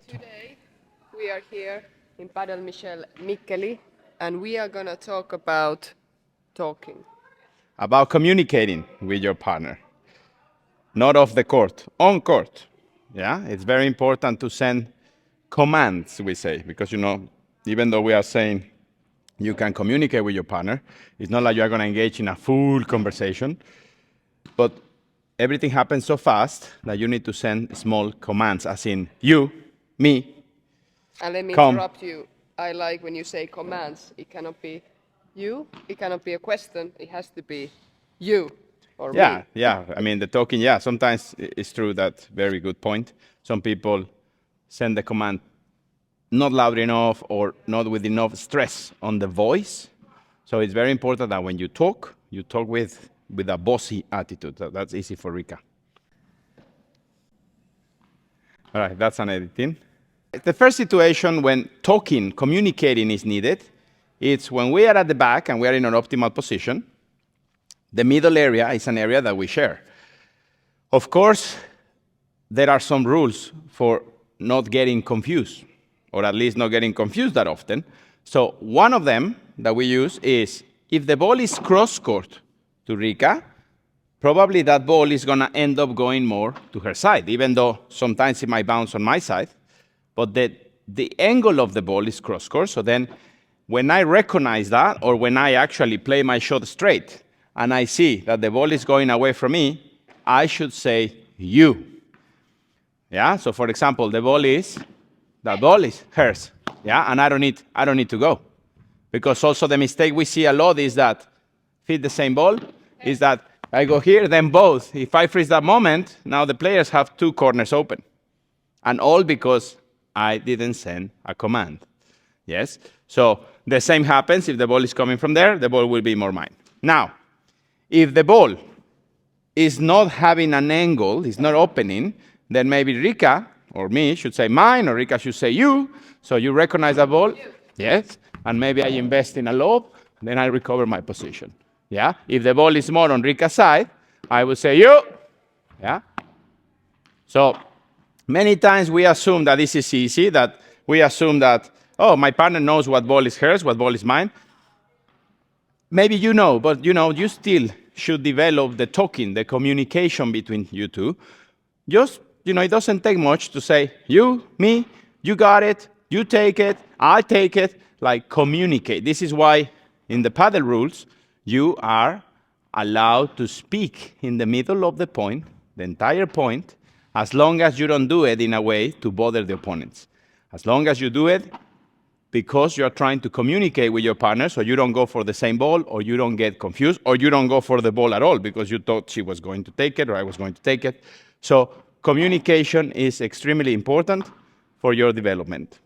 Today we are here in Padel Michel Mikkeli and we are going to talk about talking. About communicating with your partner. Not off the court, on court. Yeah, it's very important to send commands, we say, because even though we are saying you can communicate with your partner, it's not like you are going to engage in a full conversation, but everything happens so fast that you need to send small commands, as in you, me, And let me come. interrupt you. I like when you say commands. It cannot be you, it cannot be a question, it has to be you or me. Yeah. I mean, the talking, sometimes it's true. That very good point. Some people send the command not loud enough or not with enough stress on the voice. So it's very important that when you talk with a bossy attitude. That's easy for Rika. All right, that's an editing. The first situation when talking, communicating is needed, it's when we are at the back and we are in an optimal position. The middle area is an area that we share. Of course, there are some rules for not getting confused, or at least not getting confused that often. So one of them that we use is, if the ball is cross-court to Rika, probably that ball is going to end up going more to her side, even though sometimes it might bounce on my side. But the angle of the ball is cross-court, so then when I recognize that, or when I actually play my shot straight, and I see that the ball is going away from me, I should say you. Yeah, so for example, that ball is hers. Yeah, and I don't need to go. Because also the mistake we see a lot is that, fit the same ball, is that I go here, then both. If I freeze that moment, now the players have two corners open. And all because I didn't send a command. Yes? So the same happens if the ball is coming from there, the ball will be more mine. Now, if the ball is not having an angle, is not opening, then maybe Rika or me should say mine, or Rika should say you. So you recognize the ball, yes, and maybe I invest in a lob, then I recover my position. Yeah. If the ball is more on Rika's side, I will say you. Yeah. So many times we assume that this is easy, that we assume that, oh, my partner knows what ball is hers, what ball is mine. Maybe you know, but you still should develop the talking, the communication between you two. Just, it doesn't take much to say, you, me, you got it, you take it, I take it, like communicate. This is why in the padel rules, you are allowed to speak in the middle of the point, the entire point, as long as you don't do it in a way to bother the opponents. As long as you do it because you're trying to communicate with your partner, so you don't go for the same ball, or you don't get confused, or you don't go for the ball at all because you thought she was going to take it or I was going to take it. So communication is extremely important for your development.